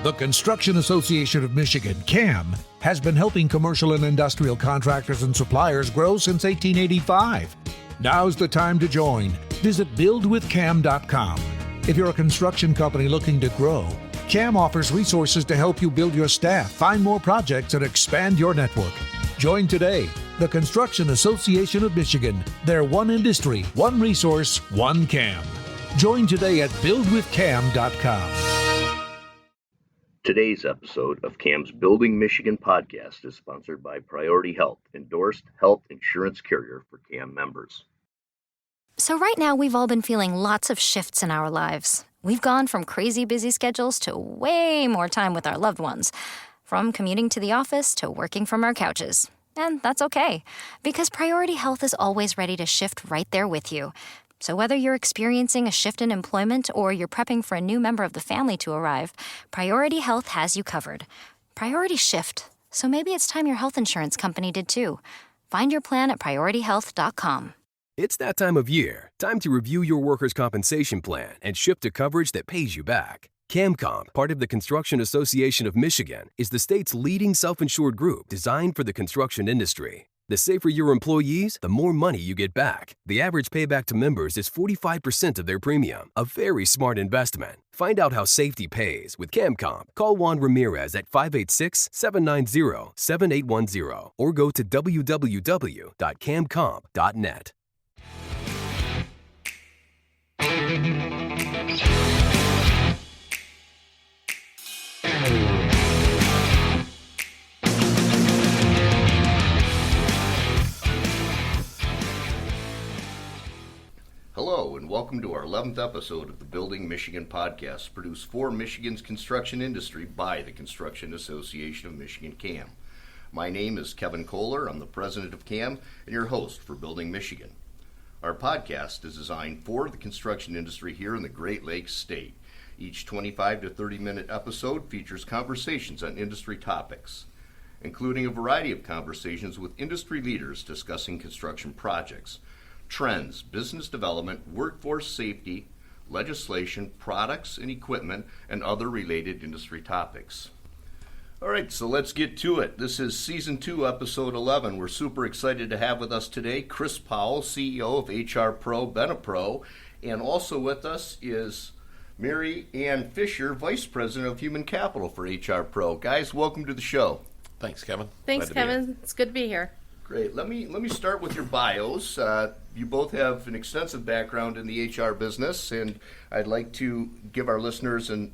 The Construction Association of Michigan, CAM, has been helping commercial and industrial contractors and suppliers grow since 1885. Now's the time to join. Visit buildwithcam.com. If you're a construction company looking to grow, CAM offers resources to help you build your staff, find more projects, and expand your network. Join today. The Construction Association of Michigan. They're one industry, one resource, one CAM. Join today at buildwithcam.com. Today's episode of CAM's Building Michigan podcast is sponsored by Priority Health, endorsed health insurance carrier for CAM members. So right now, we've all been feeling lots of shifts in our lives. We've gone from crazy busy schedules to way more time with our loved ones, from commuting to the office to working from our couches. And that's okay, because Priority Health is always ready to shift right there with you. So whether you're experiencing a shift in employment or you're prepping for a new member of the family to arrive, Priority Health has you covered. Priorities shift, so maybe it's time your health insurance company did too. Find your plan at PriorityHealth.com. It's that time of year. Time to review your workers' compensation plan and shift to coverage that pays you back. CAMCOMP, part of the Construction Association of Michigan, is the state's leading self-insured group designed for the construction industry. The safer your employees, the more money you get back. The average payback to members is 45% of their premium, a very smart investment. Find out how safety pays with CAMCOMP. Call Juan Ramirez at 586-790-7810 or go to www.camcomp.net. Hello, and welcome to our 11th episode of the Building Michigan podcast, produced for Michigan's construction industry by the Construction Association of Michigan, CAM. My name is Kevin Koehler. I'm the president of CAM and your host for Building Michigan. Our podcast is designed for the construction industry here in the Great Lakes state. Each 25 to 30-minute episode features conversations on industry topics, including a variety of conversations with industry leaders discussing construction projects, trends, business development, workforce safety, legislation, products and equipment, and other related industry topics. All right, so let's get to it. This is Season 2, Episode 11. We're super excited to have with us today Chris Powell, CEO of HRPro, BenePro, and also with us is Mary Ann Fisher, Vice President of Human Capital for HRPro. Guys, welcome to the show. Thanks, Kevin. Thanks, Kevin. It's good to be here. Great. Let me start with your bios. You both have an extensive background in the HR business, and I'd like to give our listeners an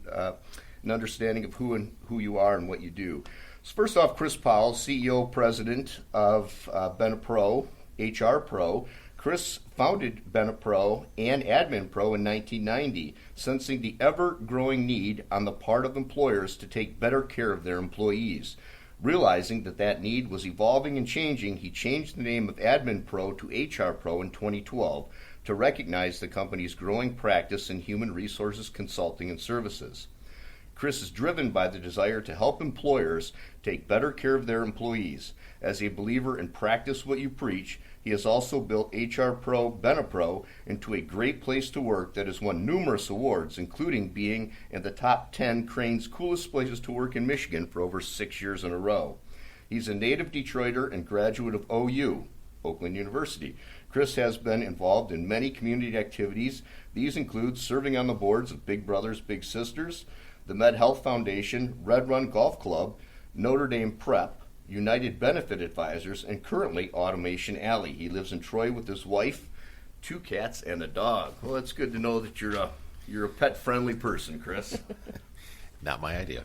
understanding of who you are and what you do. So first off, Chris Powell, CEO, President of BenePro, HRPro. Chris founded BenePro and AdminPro in 1990, sensing the ever-growing need on the part of employers to take better care of their employees. Realizing that need was evolving and changing, he changed the name of AdminPro to HRPro in 2012 to recognize the company's growing practice in human resources consulting and services. Chris is driven by the desire to help employers take better care of their employees. As a believer in practice what you preach, he has also built HRPro, BenePro into a great place to work that has won numerous awards, including being in the top 10 Crane's coolest places to work in Michigan for over 6 years in a row. He's a native Detroiter and graduate of OU, Oakland University. Chris has been involved in many community activities. These include serving on the boards of Big Brothers Big Sisters, the Med Health Foundation, Red Run Golf Club, Notre Dame Prep, United Benefit Advisors, and currently Automation Alley. He lives in Troy with his wife, 2 cats, and a dog. Well, it's good to know that you're a pet-friendly person, Chris. Not my idea.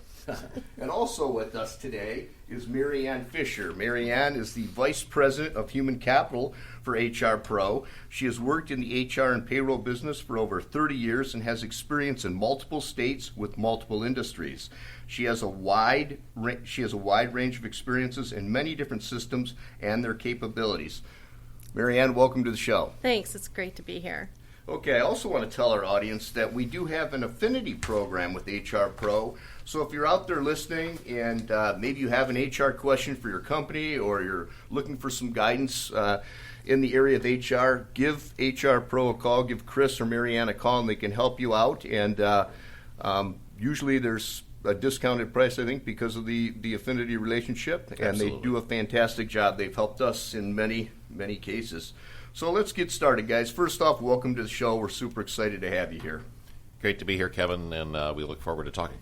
And also with us today is Mary Ann Fisher. Mary Ann is the Vice President of Human Capital for HRPro. She has worked in the HR and payroll business for over 30 years and has experience in multiple states with multiple industries. She has a wide range of experiences in many different systems and their capabilities. Mary Ann, welcome to the show. Thanks. It's great to be here. Okay, I also want to tell our audience that we do have an affinity program with HRPro. So if you're out there listening and maybe you have an HR question for your company or you're looking for some guidance in the area of HR, give HRPro a call, give Chris or Mary Ann a call, and they can help you out. And usually there's a discounted price, I think, because of the affinity relationship, and Absolutely. they do a fantastic job. They've helped us in many, many cases. So let's get started, guys. First off, welcome to the show. We're super excited to have you here. Great to be here, Kevin, and we look forward to talking.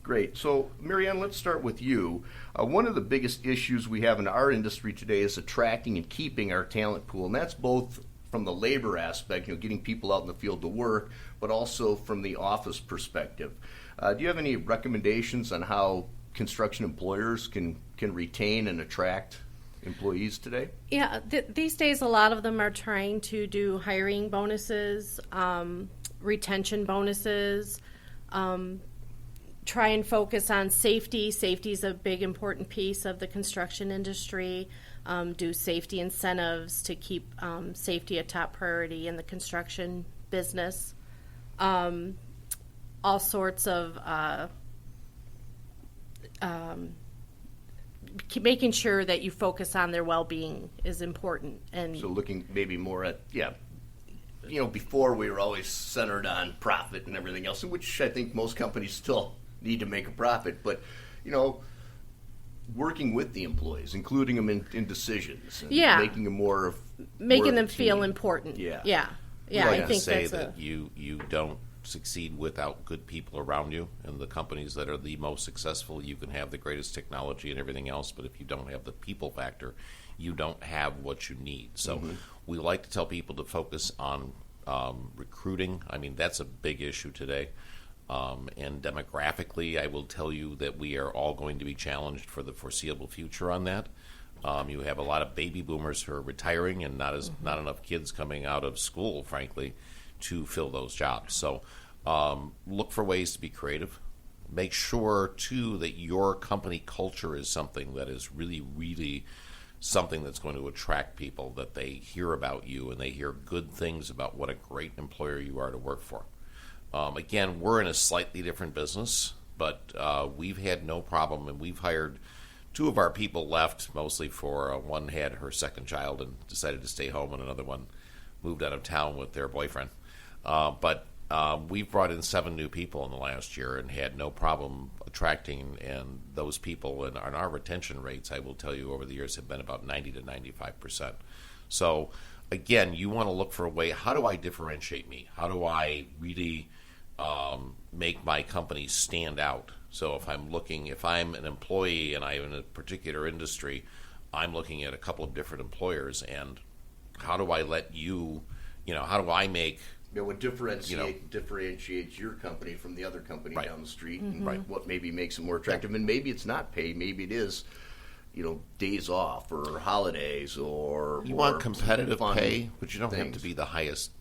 Great. So, Marianne, let's start with you. One of the biggest issues we have in our industry today is attracting and keeping our talent pool, and that's both from the labor aspect, getting people out in the field to work, but also from the office perspective. Do you have any recommendations on how construction employers can retain and attract employees today? Yeah, these days a lot of them are trying to do hiring bonuses, retention bonuses, try and focus on safety. Safety is a big important piece of the construction industry. Do safety incentives to keep safety a top priority in the construction business. All sorts of making sure that you focus on their well-being is important. And So looking maybe more at, before we were always centered on profit and everything else, which I think most companies still need to make a profit, but, working with the employees, including them in decisions, and Yeah. making them more making them of a feel team. important. Yeah. Yeah. We I like to think say that's that you don't succeed without good people around you, and the companies that are the most successful, you can have the greatest technology and everything else, but if you don't have the people factor, you don't have what you need. So we like to tell people to focus on recruiting. I mean, that's a big issue today. And demographically, I will tell you that we are all going to be challenged for the foreseeable future on that. You have a lot of baby boomers who are retiring, and not enough kids coming out of school, frankly, to fill those jobs. So look for ways to be creative. Make sure, too, that your company culture is something that is really, really something that's going to attract people, that they hear about you and they hear good things about what a great employer you are to work for. Again, we're in a slightly different business, but we've had no problem, and we've hired two of our people left, mostly for one had her second child and decided to stay home, and another one moved out of town with their boyfriend. But we've brought in 7 new people in the last year and had no problem attracting, and those people, and our retention rates, I will tell you, over the years have been about 90 to 95%. So, again, you want to look for a way, how do I differentiate me? How do I really make my company stand out? So if I'm an employee and I'm in a particular industry, I'm looking at a couple of different employers, and how do I let how do I make What differentiates your company from the other company Right. down the street, and what maybe makes it more attractive, and maybe it's not pay, maybe it is, days off or holidays or you more want competitive fun pay, but you don't have to things. be the highest.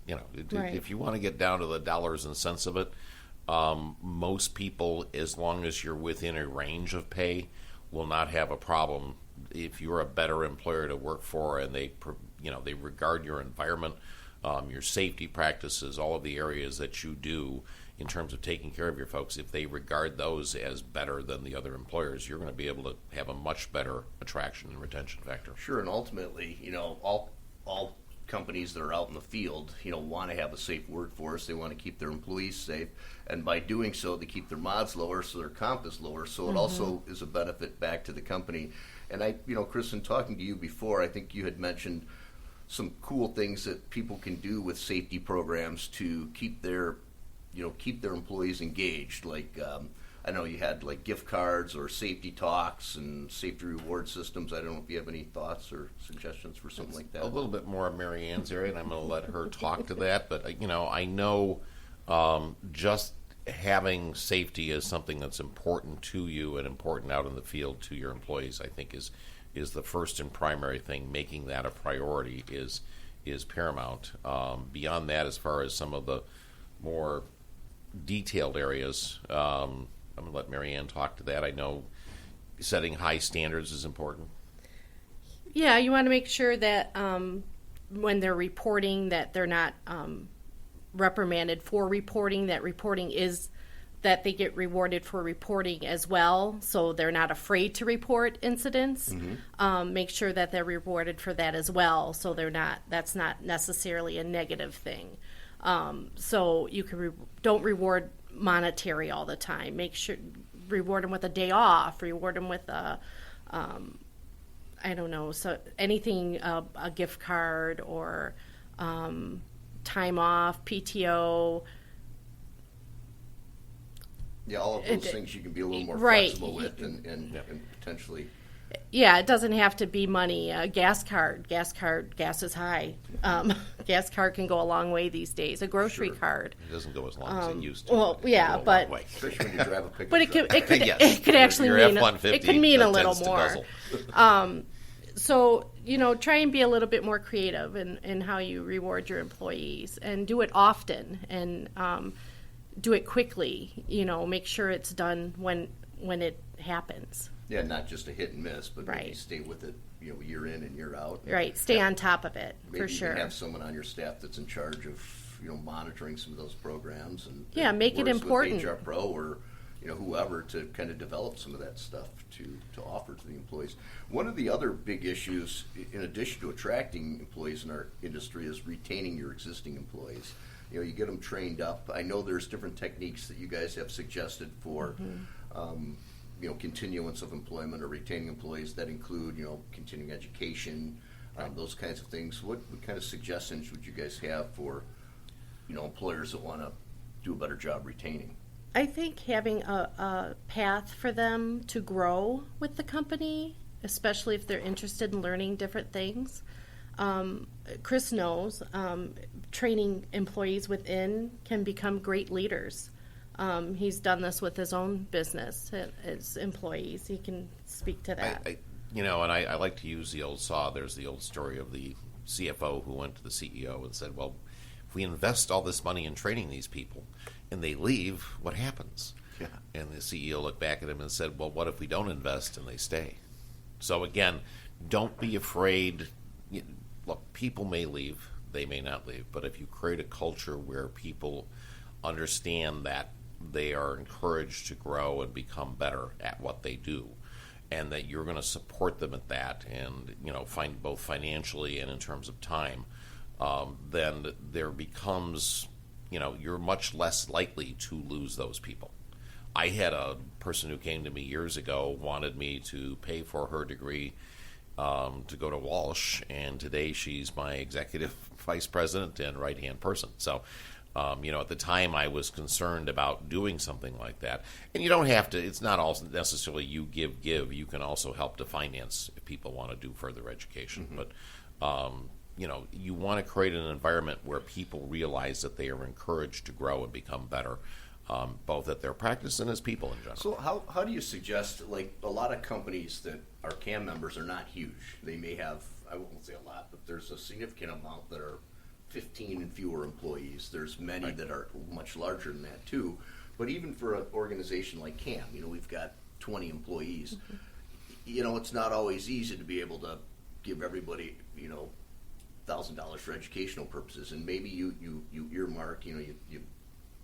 Right. If you want to get down to the dollars and cents of it, most people, as long as you're within a range of pay, will not have a problem. If you're a better employer to work for, and they regard your environment, your safety practices, all of the areas that you do in terms of taking care of your folks, if they regard those as better than the other employers, you're going to be able to have a much better attraction and retention factor. Sure, and ultimately, all companies that are out in the field, want to have a safe workforce. They want to keep their employees safe, and by doing so, they keep their mods lower, so their comp is lower. So it also is a benefit back to the company. And Kristen, talking to you before, I think you had mentioned some cool things that people can do with safety programs to keep their employees engaged. Like I know you had like gift cards or safety talks and safety reward systems. I don't know if you have any thoughts or suggestions for something like that. A little bit more of Mary Ann's area, and I'm going to let her talk to that. But I know just having safety is something that's important to you and important out in the field to your employees, I think is the first and primary thing. Making that a priority is paramount. Beyond that, as far as some of the more detailed areas, I'm going to let Mary Ann talk to that. I know setting high standards is important. Yeah, you want to make sure that when they're reporting that they're not reprimanded for reporting, that they get rewarded for reporting as well, so they're not afraid to report incidents. Make sure that they're rewarded for that as well, so that's not necessarily a negative thing. So you can don't reward monetary all the time. Make sure reward them with a day off, reward them with a, I don't know, so anything, a gift card or time off, PTO. Yeah, all of those things you can be a little more right. flexible with and potentially. Yeah, it doesn't have to be money. Gas card, gas is high. Gas card can go a long way these days. A grocery card. It doesn't go as long as it used to. Well, It yeah, can go a but long way. Especially when you drive a pickup but it truck. could Yes. it could actually Your mean F-150 it could mean a that little tends to more. guzzle. So try and be a little bit more creative in how you reward your employees, and do it often, and do it quickly. Make sure it's done when it happens. Yeah, not just a hit and miss, but maybe Right. stay with it, year in and year out. Right, stay on top of it Maybe for sure. you can have someone on your staff that's in charge of, monitoring some of those programs and Yeah, make it works important. with HRPro or whoever to kind of develop some of that stuff to offer to the employees. One of the other big issues, in addition to attracting employees in our industry, is retaining your existing employees. You get them trained up. I know there's different techniques that you guys have suggested for. Continuance of employment or retaining employees that include, continuing education, those kinds of things. What kind of suggestions would you guys have for, employers that want to do a better job retaining? I think having a path for them to grow with the company, especially if they're interested in learning different things. Chris knows training employees within can become great leaders. He's done this with his own business, his employees. He can speak to that. I like to use the old saw. There's the old story of the CFO who went to the CEO and said, well, if we invest all this money in training these people and they leave, what happens? Yeah. And the CEO looked back at him and said, well, what if we don't invest and they stay? So again, don't be afraid. Look, people may leave, they may not leave, but if you create a culture where people understand that they are encouraged to grow and become better at what they do, and that you're going to support them at that, and find both financially and in terms of time, then there becomes, you're much less likely to lose those people. I had a person who came to me years ago, wanted me to pay for her degree to go to Walsh, and today she's my executive vice president and right-hand person. So, at the time I was concerned about doing something like that. And you don't have to, it's not all necessarily you give. You can also help to finance if people want to do further education. Mm-hmm. But, you want to create an environment where people realize that they are encouraged to grow and become better, both at their practice and as people in general. So how do you suggest, like a lot of companies that are CAM members are not huge. They may have, I won't say a lot, but there's a significant amount that are 15 and fewer employees. There's many that are much larger than that too. But even for an organization like CAM, we've got 20 employees. Mm-hmm. It's not always easy to be able to give everybody, $1,000 for educational purposes. And maybe you earmark, you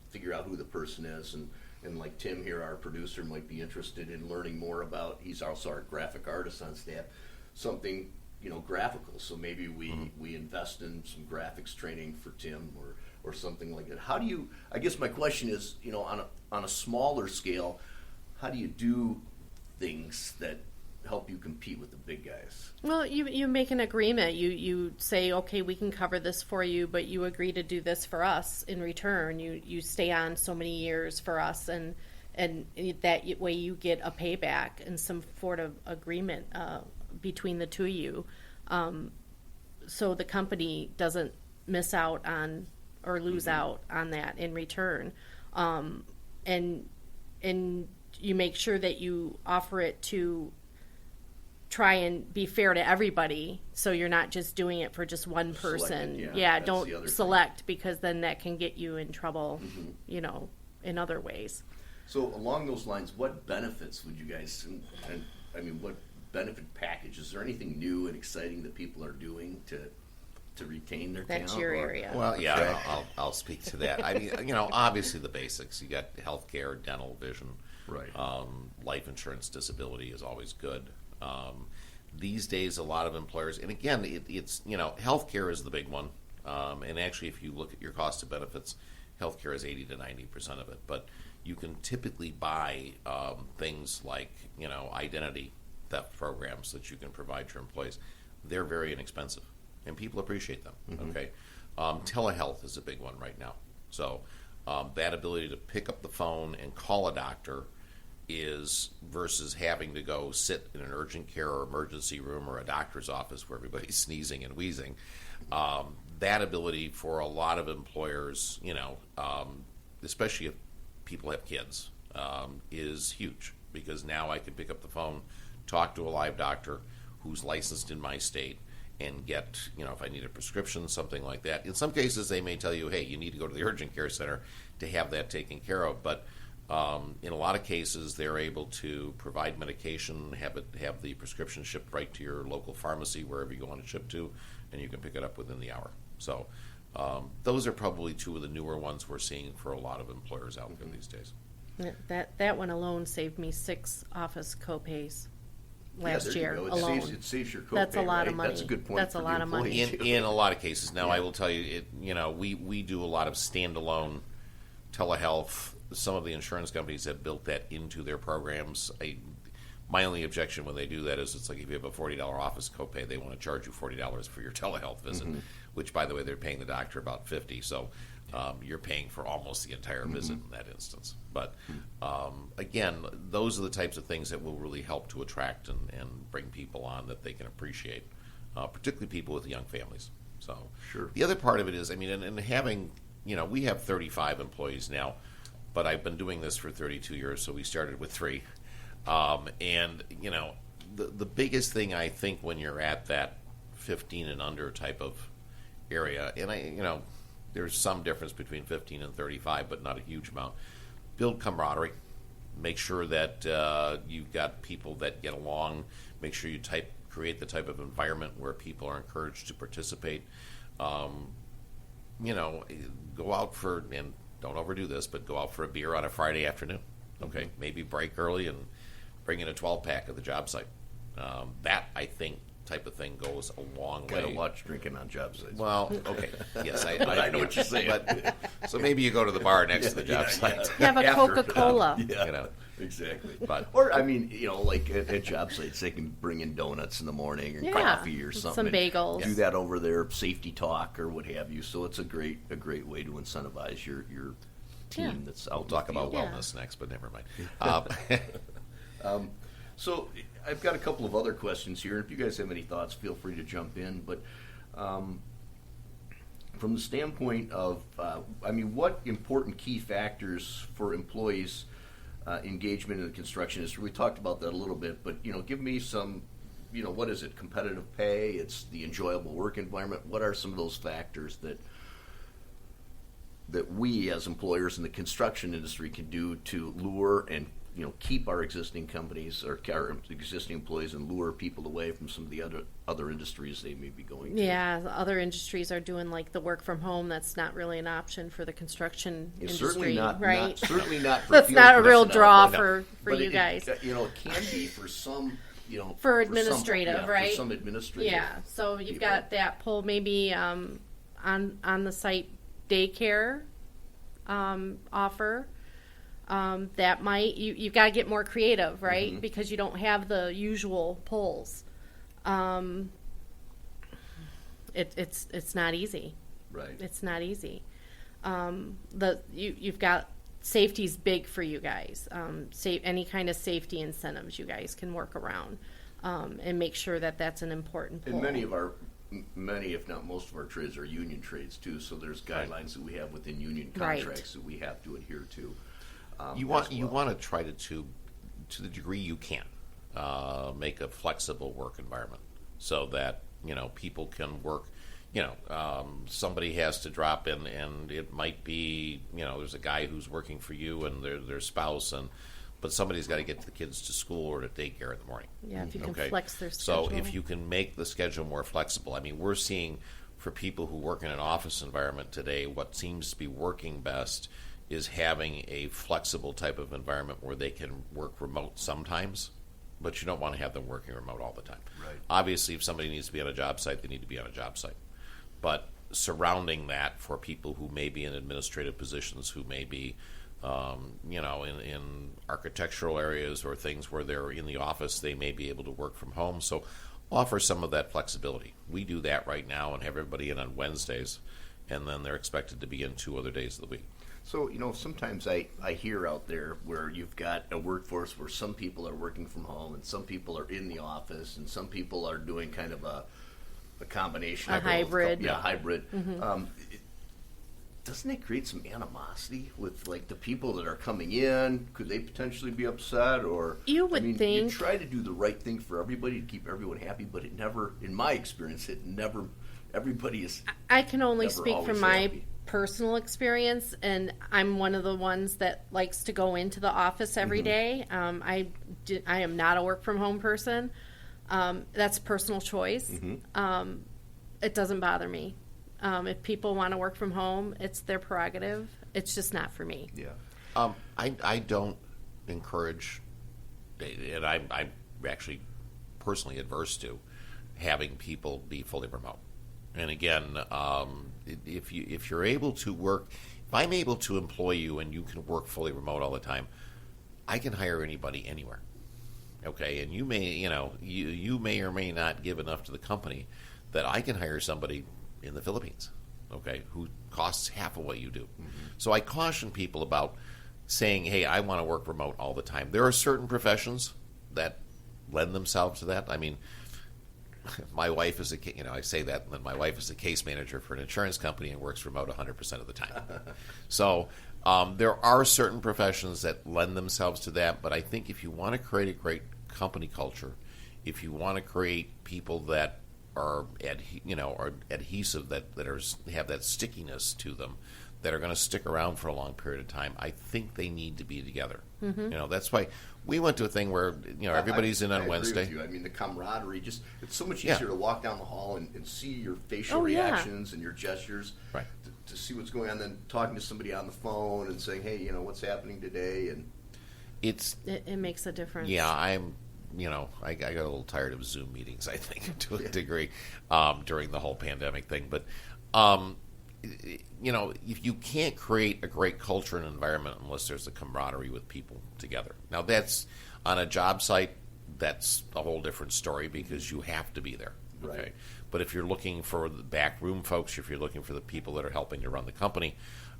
figure out who the person is. And like Tim here, our producer, might be interested in learning more about, he's also our graphic artist on staff, something graphical. So maybe we invest in some graphics training for Tim or something like that. How do you, I guess my question is, on a smaller scale, how do you do things that help you compete with the big guys? Well, you make an agreement. You say, okay, we can cover this for you, but you agree to do this for us in return. You stay on so many years for us, and that way you get a payback and some sort of agreement between the two of you, so the company doesn't miss out on or lose out on that in return, and you make sure that you offer it to try and be fair to everybody, so you're not just doing it for just one person. Selected, Don't select, because then that can get you in trouble, in other ways. So along those lines, what benefits would you guys, and what benefit package, is there anything new and exciting that people are doing to retain their talent? That's your area. Well, yeah, I'll speak to that. I mean, obviously the basics. You got healthcare, dental, vision, right? Life insurance, disability is always good. These days, a lot of employers, and again, it's healthcare is the big one. And actually, if you look at your cost of benefits, healthcare is 80 to 90% of it. But you can typically buy things like, identity theft programs that you can provide your employees. They're very inexpensive, and people appreciate them. Okay, telehealth is a big one right now. So that ability to pick up the phone and call a doctor is versus having to go sit in an urgent care or emergency room or a doctor's office where everybody's sneezing and wheezing. That ability for a lot of employers, especially if people have kids, is huge, because now I can pick up the phone, talk to a live doctor who's licensed in my state, and get, if I need a prescription, something like that. In some cases, they may tell you, hey, you need to go to the urgent care center to have that taken care of. But in a lot of cases, they're able to provide medication, have the prescription shipped right to your local pharmacy, wherever you want to ship to, and you can pick it up within the hour. So those are probably two of the newer ones we're seeing for a lot of employers out there these days. That one alone saved me 6 office co-pays last there you year go. alone. It saves your copay. That's a lot right? of money. That's a good point. That's for a the lot of money. employee. In a lot of cases. Now, I will tell you, we do a lot of standalone telehealth. Some of the insurance companies have built that into their programs. My only objection when they do that is it's like if you have a $40 office copay, they want to charge you $40 for your telehealth visit, which, by the way, they're paying the doctor about $50. So you're paying for almost the entire visit in that instance. But again, those are the types of things that will really help to attract and bring people on that they can appreciate, particularly people with young families. So Sure. The other part of it is, and having, we have 35 employees now, but I've been doing this for 32 years, so we started with 3. And, the biggest thing I think when you're at that 15 and under type of area, and there's some difference between 15 and 35, but not a huge amount. Build camaraderie. Make sure that you've got people that get along. Make sure you create the type of environment where people are encouraged to participate. Go out for, and don't overdo this, but go out for a beer on a Friday afternoon. Okay, maybe break early and bring in a 12-pack at the job site. That, I think, type of thing goes a long way. Gotta watch drinking on job sites. Well, okay, yes, I know what you're saying. But, so maybe you go to the bar next to the job site. Have a Coca-Cola. Yeah, exactly. But or like at job sites, they can bring in donuts in the morning or coffee or something. Some bagels. Do that over there, safety talk or what have you. So it's a great way to incentivize your team that's out. We'll talk in the about field. wellness next, but never mind. So I've got a couple of other questions here. If you guys have any thoughts, feel free to jump in. But from the standpoint of, what important key factors for employees' engagement in the construction industry? We talked about that a little bit, but give me some. What is it? Competitive pay. It's the enjoyable work environment. What are some of those factors that we as employers in the construction industry can do to lure and keep our existing companies or our existing employees and lure people away from some of the other industries they may be going to? Yeah, other industries are doing like the work from home. That's not really an option for the construction industry, certainly not, right? Certainly not. For That's not a real personnel, draw but- for but you guys. It can be for some. For administrative, some, right? For some administrative. Yeah, so you've people. got that pull maybe on the site daycare offer. That might you've got to get more creative, right? Because you don't have the usual pulls. It's not easy. Right. It's not easy. You've got safety's big for you guys. Any kind of safety incentives you guys can work around and make sure that that's an important pull. And many, if not most of our trades are union trades too. So there's guidelines that we have within union contracts that we have to adhere to. you want to try to the degree you can, make a flexible work environment so that people can work. Somebody has to drop in, and it might be there's a guy who's working for you and their spouse, but somebody's got to get the kids to school or to daycare in the morning. Yeah, if you can flex their schedule. So if you can make the schedule more flexible, we're seeing for people who work in an office environment today, what seems to be working best is having a flexible type of environment where they can work remote sometimes, but you don't want to have them working remote all the time. Right. Obviously, if somebody needs to be on a job site, they need to be on a job site. But surrounding that for people who may be in administrative positions, who may be In architectural areas or things where they're in the office, they may be able to work from home. So offer some of that flexibility. We do that right now and have everybody in on Wednesdays, and then they're expected to be in 2 other days of the week. So, sometimes I hear out there where you've got a workforce where some people are working from home and some people are in the office and some people are doing kind of a combination. A hybrid. Yeah, hybrid. Doesn't it create some animosity with, like, the people that are coming in? Could they potentially be upset? Or You would think. You try to do the right thing for everybody to keep everyone happy, but it never, in my experience, everybody is. I can only never speak from always my happy. personal experience, and I'm one of the ones that likes to go into the office every day. I am not a work from home person. That's personal choice. It doesn't bother me. If people want to work from home, it's their prerogative. It's just not for me. Yeah. I don't encourage, and I'm actually personally adverse to having people be fully remote. And again, if you're able to work, if I'm able to employ you and you can work fully remote all the time, I can hire anybody anywhere. Okay, and you may, you may or may not give enough to the company that I can hire somebody in the Philippines, okay, who costs half of what you do. So I caution people about saying, hey, I want to work remote all the time. There are certain professions that lend themselves to that. I mean, my wife is I say that, and then my wife is a case manager for an insurance company and works remote 100% of the time. So there are certain professions that lend themselves to that, but I think if you want to create a great company culture, if you want to create people that are adhesive, that have that stickiness to them, that are going to stick around for a long period of time, I think they need to be together. That's why we went to a thing where everybody's in on Wednesday. Agree with you. I mean, the camaraderie, it's so much easier to walk down the hall and see your facial Oh, yeah. reactions and your gestures, Right. to see what's going on, than talking to somebody on the phone and saying, hey, what's happening today, and It makes a difference. Yeah, I got a little tired of Zoom meetings, I think, to a degree, during the whole pandemic thing. But, if you can't create a great culture and environment unless there's a camaraderie with people together. Now, that's on a job site, that's a whole different story because you have to be there. Okay? Right. But if you're looking for the back room folks, if you're looking for the people that are helping to run the company,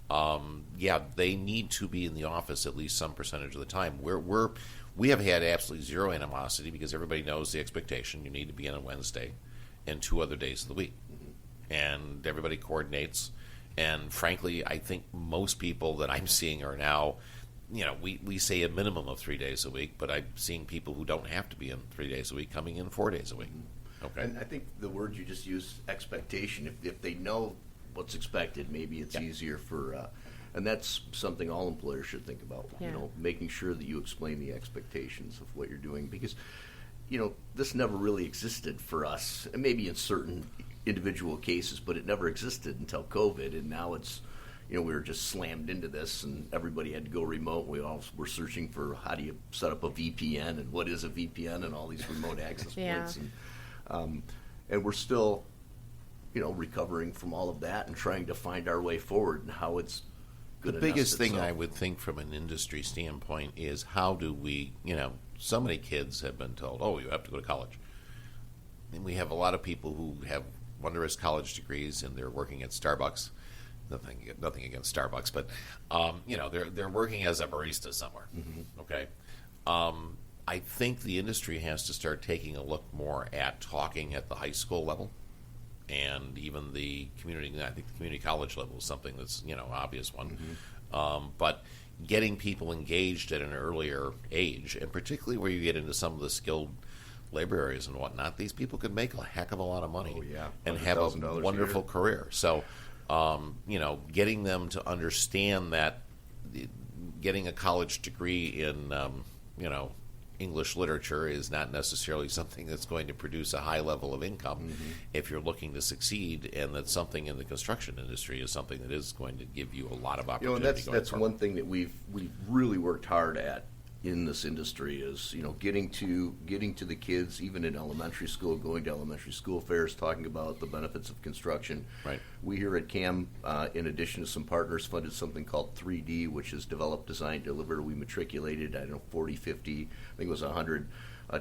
they need to be in the office at least some percentage of the time. We have had absolutely zero animosity because everybody knows the expectation. You need to be in on Wednesday and 2 other days of the week. And everybody coordinates. And frankly, I think most people that I'm seeing are now, we say a minimum of 3 days a week, but I'm seeing people who don't have to be in 3 days a week coming in 4 days a week. Okay. And I think the word you just used, expectation, if they know what's expected, maybe it's easier for and that's something all employers should think about. Yeah. Making sure that you explain the expectations of what you're doing, because this never really existed for us, and maybe in certain individual cases, but it never existed until COVID, and now it's we were just slammed into this, and everybody had to go remote. We all were searching for how do you set up a VPN and what is a VPN and all these remote access points, and we're still recovering from all of that and trying to find our way forward and how it's going The to biggest thing I would think from an industry standpoint is how do we, so many kids have been told, oh, you have to go to college. And we have a lot of people who have wondrous college degrees and they're working at Starbucks. Nothing against Starbucks, but, they're working as a barista somewhere. Okay. I think the industry has to start taking a look more at talking at the high school level. And even the community, I think the community college level is something that's, obvious one. But getting people engaged at an earlier age, and particularly where you get into some of the skilled labor areas and whatnot, these people could make a heck of a lot of money and have a wonderful career. So, getting them to understand that getting a college degree in, English literature is not necessarily something that's going to produce a high level of income if you're looking to succeed, and that something in the construction industry is something that is going to give you a lot of opportunity. And that's one thing that we've really worked hard at in this industry is, getting to the kids, even in elementary school, going to elementary school fairs, talking about the benefits of construction. Right. We here at CAM, in addition to some partners, funded something called 3D, which is develop, design, deliver. We matriculated, 40, 50, I think it was 100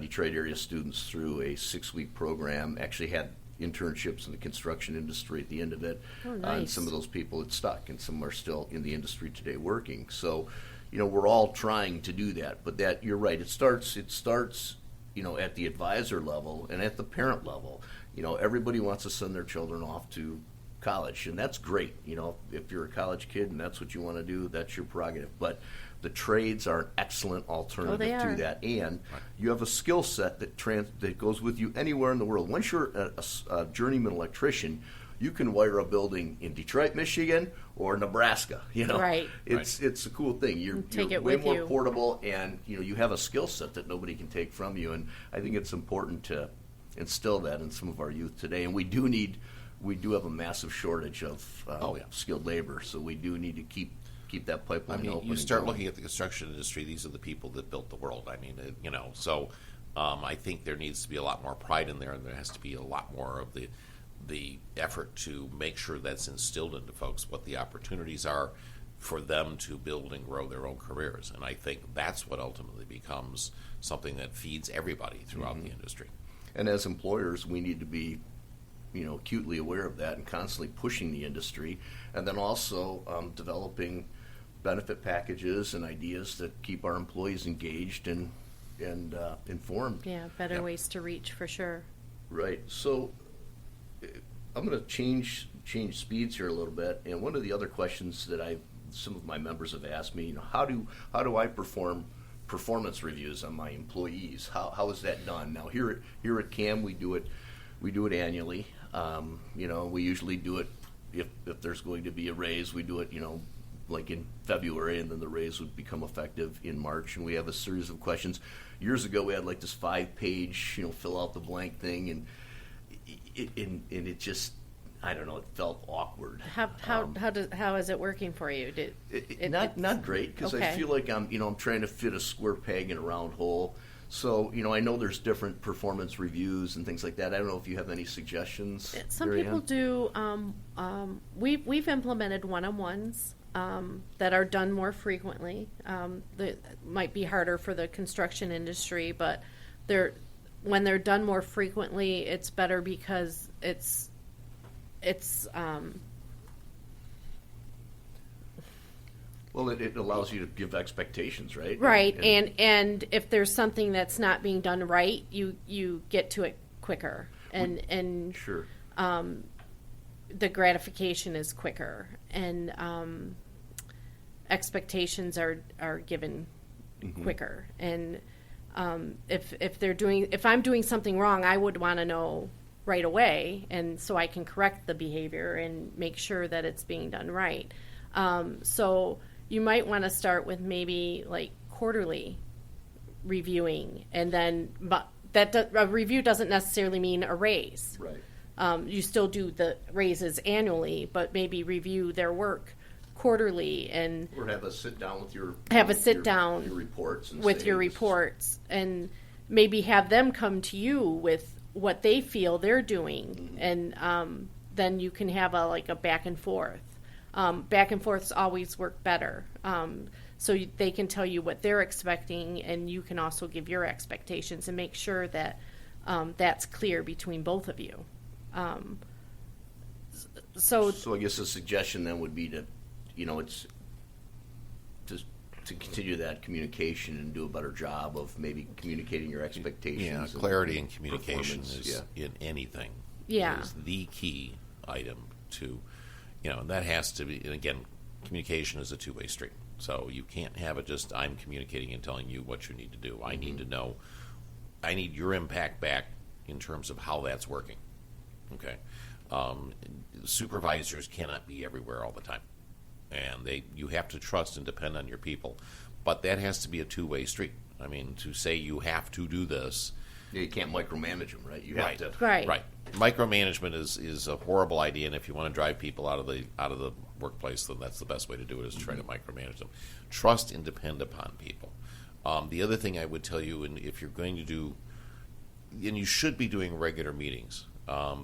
Detroit area students through a 6-week program. Actually had internships in the construction industry at the end of it. Oh, nice. And some of those people had stuck, and some are still in the industry today working. So, we're all trying to do that, but that, you're right, it starts, at the advisor level and at the parent level. Everybody wants to send their children off to college, and that's great. If you're a college kid and that's what you want to do, that's your prerogative. But the trades are an excellent alternative to that, and you have a skill set that goes with you anywhere in the world. Once you're a journeyman electrician, you can wire a building in Detroit, Michigan, or Nebraska. Right. It's a cool thing. You're way more portable, and you have a skill set that nobody can take from you. And I think it's important to instill that in some of our youth today. And we do have a massive shortage of skilled labor, so we do need to keep that pipeline open. You start looking at the construction industry; these are the people that built the world. So I think there needs to be a lot more pride in there, and there has to be a lot more of the effort to make sure that's instilled into folks what the opportunities are for them to build and grow their own careers. And I think that's what ultimately becomes something that feeds everybody throughout the industry. And as employers, we need to be acutely aware of that and constantly pushing the industry, and then also developing benefit packages and ideas that keep our employees engaged and informed. Yeah, better ways to reach for sure. Right. So I'm going to change speeds here a little bit, and one of the other questions that some of my members have asked me, how do I perform performance reviews on my employees? How is that done? Now here at CAM, we do it annually. We usually do it if there's going to be a raise, we do it like in February, and then the raise would become effective in March, and we have a series of questions. Years ago, we had like this 5-page fill out the blank thing, and it just, I don't know, it felt awkward. How is it working for you? Not great, because I feel like I'm trying to fit a square peg in a round hole. So I know there's different performance reviews and things like that. I don't know if you have any suggestions. Some people do. We've implemented one-on-ones that are done more frequently. That might be harder for the construction industry, but when they're done more frequently, it's better because it's well, it allows you to give expectations, right? Right, and if there's something that's not being done right, you get to it quicker, and sure, the gratification is quicker, and expectations are given quicker, and if I'm doing something wrong, I would want to know right away, and so I can correct the behavior and make sure that it's being done right. So you might want to start with maybe like quarterly reviewing, and then a review doesn't necessarily mean a raise. Right. You still do the raises annually, but maybe review their work quarterly, and or have a sit down with your reports and with your reports, and maybe have them come to you with what they feel they're doing, and then you can have a back and forth. Back and forths always work better, so they can tell you what they're expecting, and you can also give your expectations and make sure that that's clear between both of you. So I guess the suggestion then would be to, it's to continue that communication and do a better job of maybe communicating your expectations. Yeah, clarity and communication is in anything. Yeah, is the key item to. That has to be, and again, communication is a two-way street. So you can't have it just, I'm communicating and telling you what you need to do. I need to know, I need your impact back in terms of how that's working. Okay? Supervisors cannot be everywhere all the time. And you have to trust and depend on your people. But that has to be a two-way street. I mean, to say you have to do this. You can't micromanage them, right? You have to. Right. Micromanagement is a horrible idea, and if you want to drive people out of the workplace, then that's the best way to do it, is try to micromanage them. Trust and depend upon people. The other thing I would tell you, and if you're going to do, and you should be doing regular meetings,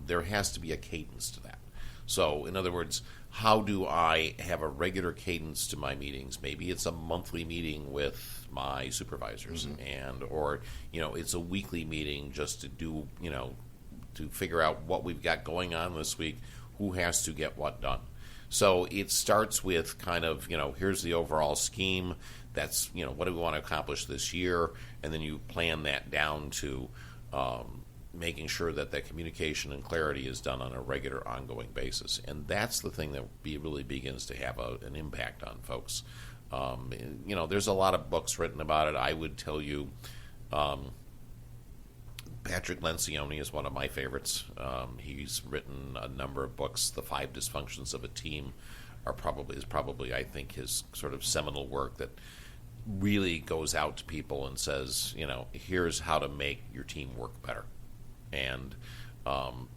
there has to be a cadence to that. So, in other words, how do I have a regular cadence to my meetings? Maybe it's a monthly meeting with my supervisors, or it's a weekly meeting just to do, to figure out what we've got going on this week, who has to get what done. So it starts with kind of, here's the overall scheme. That's, what do we want to accomplish this year? And then you plan that down to making sure that that communication and clarity is done on a regular, ongoing basis. And that's the thing that really begins to have an impact on folks. There's a lot of books written about it. I would tell you, Patrick Lencioni is one of my favorites. He's written a number of books. The 5 Dysfunctions of a Team is probably, I think, his sort of seminal work that really goes out to people and says, here's how to make your team work better. And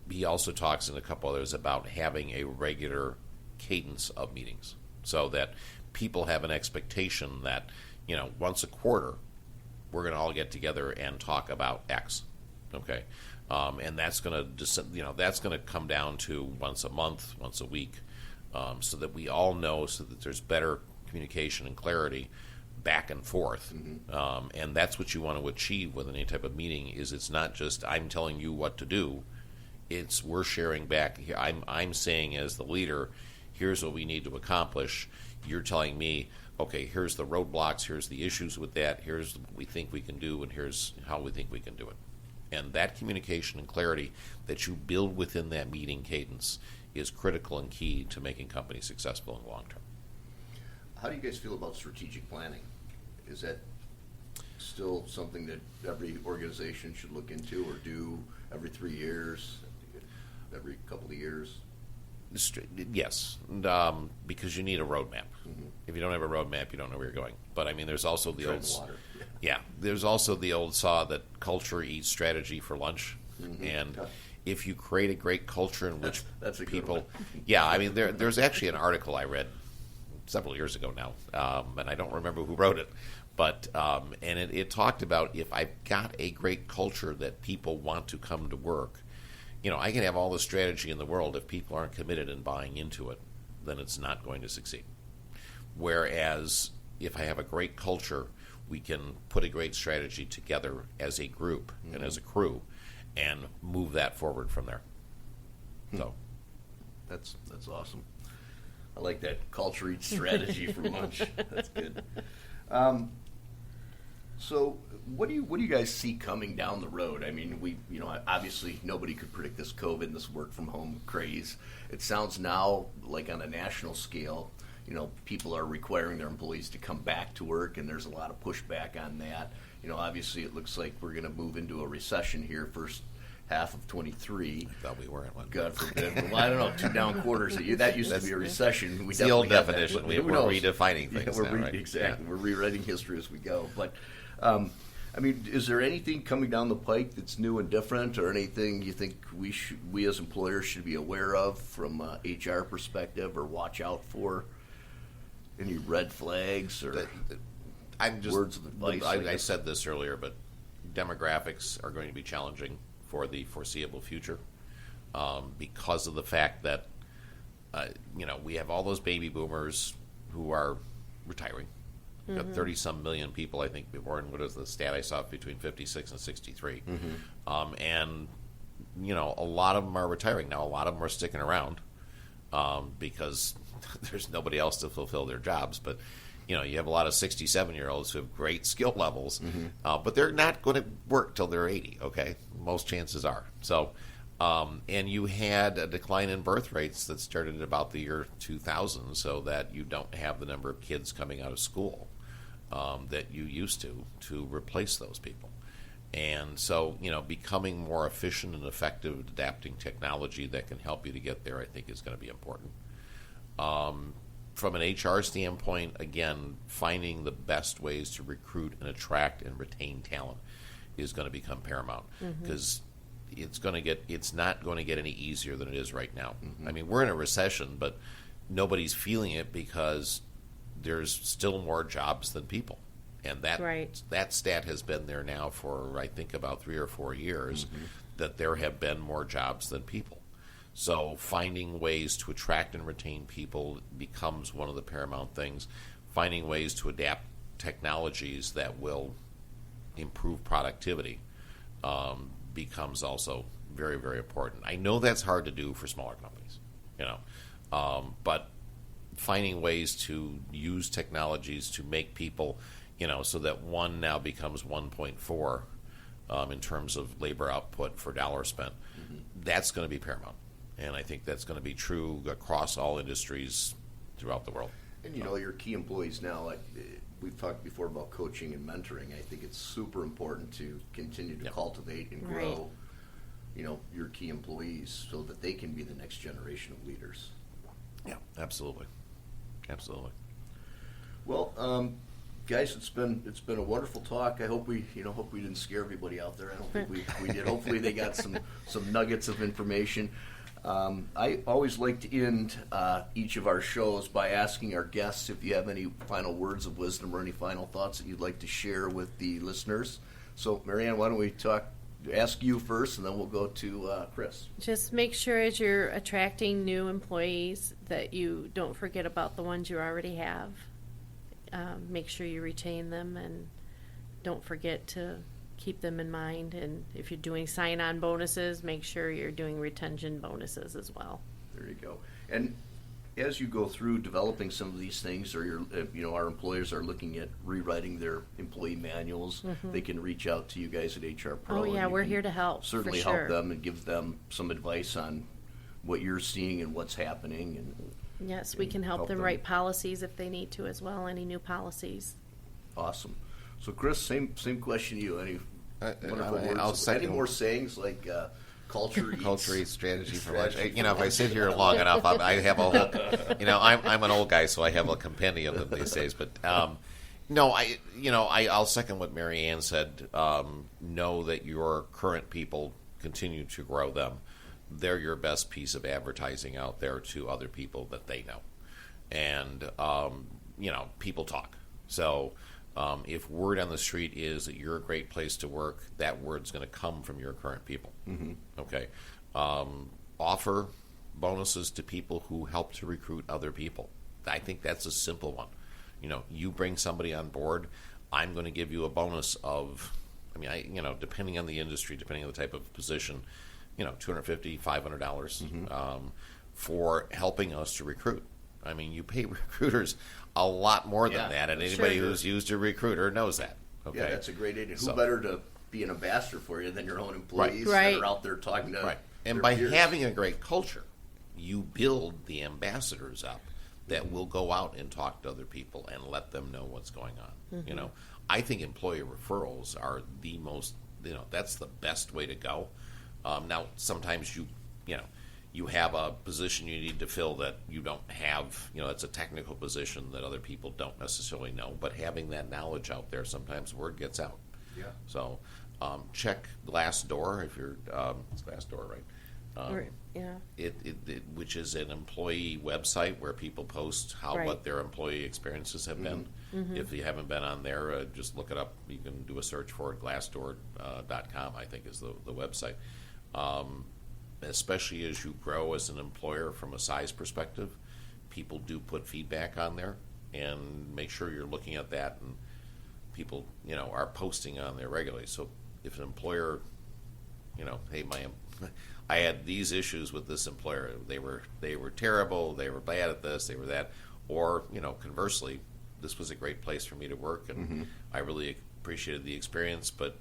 he also talks in a couple others about having a regular cadence of meetings so that people have an expectation that, once a quarter, we're going to all get together and talk about X. Okay, and that's going to come down to once a month, once a week, so that we all know, so that there's better communication and clarity back and forth. And that's what you want to achieve with any type of meeting. Is it's not just I'm telling you what to do; it's we're sharing back. I'm saying as the leader, here's what we need to accomplish. You're telling me, okay, here's the roadblocks, here's the issues with that, here's what we think we can do, and here's how we think we can do it. And that communication and clarity that you build within that meeting cadence is critical and key to making companies successful in the long term. How do you guys feel about strategic planning? Is that still something that every organization should look into or do every 3 years, every couple of years? Yes, because you need a roadmap. If you don't have a roadmap, you don't know where you're going. But I mean, there's also the old there's also the old saw that culture eats strategy for lunch. And if you create a great culture in which that's a people, good one. I mean, there's actually an article I read several years ago now, and I don't remember who wrote it, but and it talked about if I've got a great culture that people want to come to work. I can have all the strategy in the world. If people aren't committed and buying into it, then it's not going to succeed. Whereas if I have a great culture, we can put a great strategy together as a group and as a crew and move that forward from there. So that's awesome. I like that culture eats strategy for lunch. That's good. So what do you guys see coming down the road? I mean, obviously nobody could predict this COVID and this work from home craze. It sounds now like on a national scale, people are requiring their employees to come back to work, and there's a lot of pushback on that. Obviously it looks like we're going to move into a recession here first half of 23. I thought we were in one. God forbid. Well, I don't know, 2 down quarters. That used to be a recession. It's the old definition. We're redefining things now, right? Exactly. We're rewriting history as we go. But, is there anything coming down the pike that's new and different, or anything you think we as employers should be aware of from a HR perspective, or watch out for? Any red flags or words of advice? I said this earlier, but demographics are going to be challenging for the foreseeable future because of the fact that we have all those baby boomers who are retiring. We've got 30-some million people, I think, born. What is the stat I saw, between 56 and 63? And a lot of them are retiring now. A lot of them are sticking around because there's nobody else to fulfill their jobs. But you have a lot of 67-year-olds who have great skill levels, but they're not going to work till they're 80. Okay, most chances are. So, and you had a decline in birth rates that started at about the year 2000, so that you don't have the number of kids coming out of school that you used to replace those people. And so, becoming more efficient and effective at adapting technology that can help you to get there, I think, is going to be important. From an HR standpoint, again, finding the best ways to recruit and attract and retain talent is going to become paramount, because it's not going to get any easier than it is right now. I mean, we're in a recession, but nobody's feeling it because there's still more jobs than people. And that Right. that stat has been there now for, I think, about 3 or 4 years, that there have been more jobs than people. So finding ways to attract and retain people becomes one of the paramount things. Finding ways to adapt technologies that will improve productivity becomes also very, very important. I know that's hard to do for smaller companies, but finding ways to use technologies to make people, so that one now becomes 1.4 in terms of labor output for dollar spent, that's going to be paramount. And I think that's going to be true across all industries throughout the world. And your key employees now, like we've talked before about coaching and mentoring. I think it's super important to continue to cultivate and grow, your key employees so that they can be the next generation of leaders. Yeah, absolutely. Well, guys, it's been a wonderful talk. I hope we didn't scare everybody out there. I don't think we did. Hopefully they got some nuggets of information. I always like to end each of our shows by asking our guests if you have any final words of wisdom or any final thoughts that you'd like to share with the listeners. So, Marianne, why don't we ask you first, and then we'll go to Chris. Just make sure as you're attracting new employees that you don't forget about the ones you already have. Make sure you retain them and don't forget to keep them in mind. And if you're doing sign-on bonuses, make sure you're doing retention bonuses as well. There you go. And as you go through developing some of these things, or our employers are looking at rewriting their employee manuals, they can reach out to you guys at HRPro. Oh yeah, we're here to help. Certainly for sure. help them and give them some advice on what you're seeing and what's happening. And yes, we can help them write policies if they need to as well. Any new policies. Awesome. So, Chris, same question to you. Any wonderful I'll words? second. Any more sayings like culture eats? Culture eats strategy for life. If I sit here long enough, I have a whole. I'm an old guy, so I have a compendium of them these days. But I'll second what Mary Ann said. Know that your current people, continue to grow them. They're your best piece of advertising out there to other people that they know, and people talk. So. If word on the street is that you're a great place to work, that word's going to come from your current people. Okay. Offer bonuses to people who help to recruit other people. I think that's a simple one. You bring somebody on board, I'm going to give you a bonus of, depending on the industry, depending on the type of position, $250, $500 for helping us to recruit. You pay recruiters a lot more than that, and anybody who's used a recruiter knows that. Okay, yeah, that's a great idea. Who better to be an ambassador for you than your own employees right. that are out there talking to And by peers. Having a great culture, you build the ambassadors up that will go out and talk to other people and let them know what's going on. I think employee referrals are the most, that's the best way to go. Now, sometimes you have a position you need to fill that you don't have, it's a technical position that other people don't necessarily know, but having that knowledge out there, sometimes word gets out. Yeah. So check Glassdoor if you're, it's Glassdoor, right? Yeah. It which is an employee website where people post what their employee experiences have been. If you haven't been on there, just look it up. You can do a search for it. Glassdoor.com, I think, is the website. Especially as you grow as an employer from a size perspective, people do put feedback on there, and make sure you're looking at that, and people, are posting on there regularly. So if an employer, hey, I had these issues with this employer. They were terrible. They were bad at this. They were that. Or, conversely, this was a great place for me to work, and I really appreciated the experience, but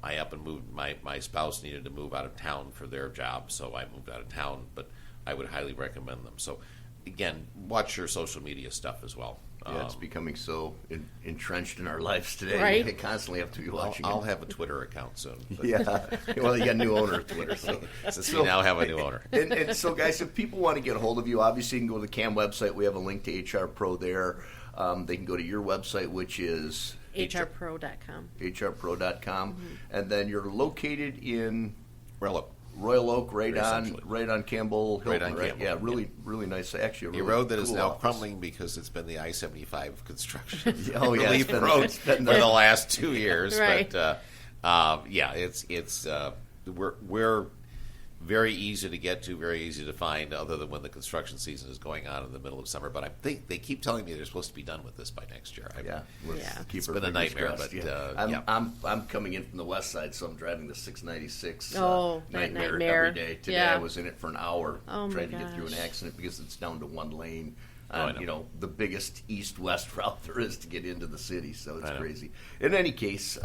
I up and moved. My spouse needed to move out of town for their job, so I moved out of town. But I would highly recommend them. So, again, watch your social media stuff as well. Yeah, it's becoming so entrenched in our lives today. Right. You constantly have to be watching. I'll have a Twitter account soon. Yeah. Well, you got a new owner of Twitter. Since we now have a new owner. And so, guys, if people want to get a hold of you, obviously you can go to the CAM website. We have a link to HRPro there. They can go to your website, which is HRPro.com. HRPro.com. And then you're located in Rello. Royal Oak, right Essentially. on Campbell Hilton, Right on Campbell, Yeah, really nice. Actually, a A really road that is cool now office. crumbling because it's been the I-75 construction. Oh, yeah, relief it's been- road it's been for the last 2 years. Right. But we're very easy to get to, very easy to find, other than when the construction season is going on in the middle of summer. But I think they keep telling me they're supposed to be done with this by next year. Let's Yeah. keep It's our been a fingers nightmare, crossed, but, yeah. yeah. I'm coming in from the west side, so I'm driving the 696 Oh, that nightmare. every day. Today Yeah. I was in it for an hour Oh, my trying to get through an gosh. accident because it's down to one lane. I know. You know, the biggest east-west route there is to get into the city, so it's I know. crazy. In any case,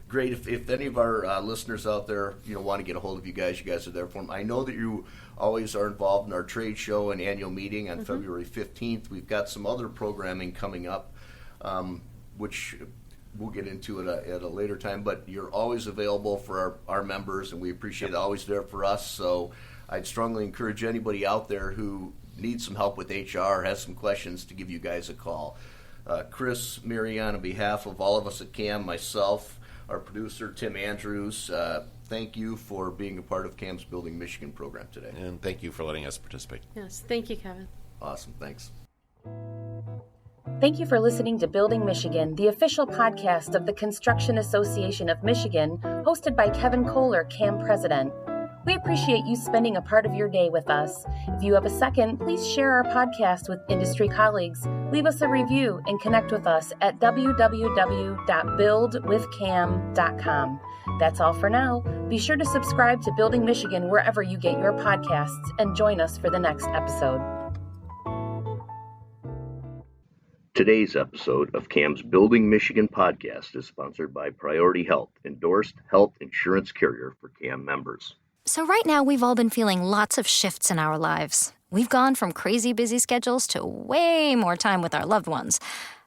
great. If any of our listeners out there, want to get a hold of you guys are there for them. I know that you always are involved in our trade show and annual meeting on February 15th. We've got some other programming coming up, which we'll get into at a later time. But you're always available for our members, and we appreciate it. Always there for us. So I'd strongly encourage anybody out there who needs some help with HR, has some questions, to give you guys a call. Chris, Marianne, on behalf of all of us at CAM, myself, our producer, Tim Andrews, thank you for being a part of CAM's Building Michigan program today. And thank you for letting us participate. Yes, thank you, Kevin. Awesome. Thanks. Thank you for listening to Building Michigan, the official podcast of the Construction Association of Michigan, hosted by Kevin Koehler, CAM President. We appreciate you spending a part of your day with us. If you have a second, please share our podcast with industry colleagues, leave us a review, and connect with us at www.buildwithcam.com. That's all for now. Be sure to subscribe to Building Michigan wherever you get your podcasts, and join us for the next episode. Today's episode of CAM's Building Michigan podcast is sponsored by Priority Health, endorsed health insurance carrier for CAM members. So right now, we've all been feeling lots of shifts in our lives. We've gone from crazy busy schedules to way more time with our loved ones,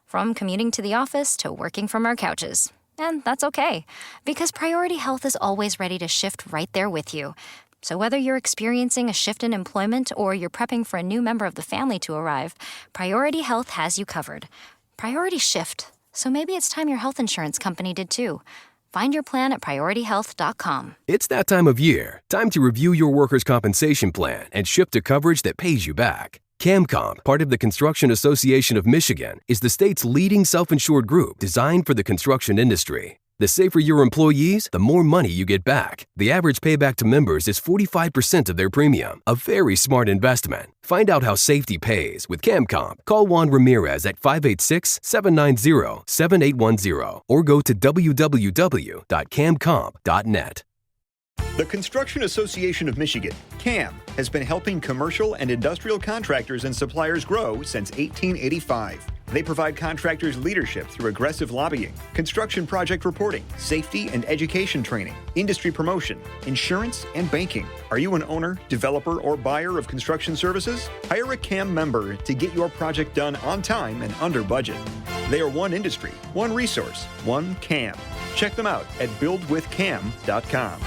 from commuting to the office to working from our couches. And that's okay, because Priority Health is always ready to shift right there with you. So whether you're experiencing a shift in employment or you're prepping for a new member of the family to arrive, Priority Health has you covered. Priorities shift, so maybe it's time your health insurance company did too. Find your plan at PriorityHealth.com. It's that time of year. Time to review your workers' compensation plan and shift to coverage that pays you back. CAMCOM, part of the Construction Association of Michigan, is the state's leading self-insured group designed for the construction industry. The safer your employees, the more money you get back. The average payback to members is 45% of their premium. A very smart investment. Find out how safety pays with CAMCOM. Call Juan Ramirez at 586-790-7810 or go to www.camcomp.net. The Construction Association of Michigan, CAM, has been helping commercial and industrial contractors and suppliers grow since 1885. They provide contractors leadership through aggressive lobbying, construction project reporting, safety and education training, industry promotion, insurance, and banking. Are you an owner, developer, or buyer of construction services? Hire a CAM member to get your project done on time and under budget. They are one industry, one resource, one CAM. Check them out at buildwithcam.com.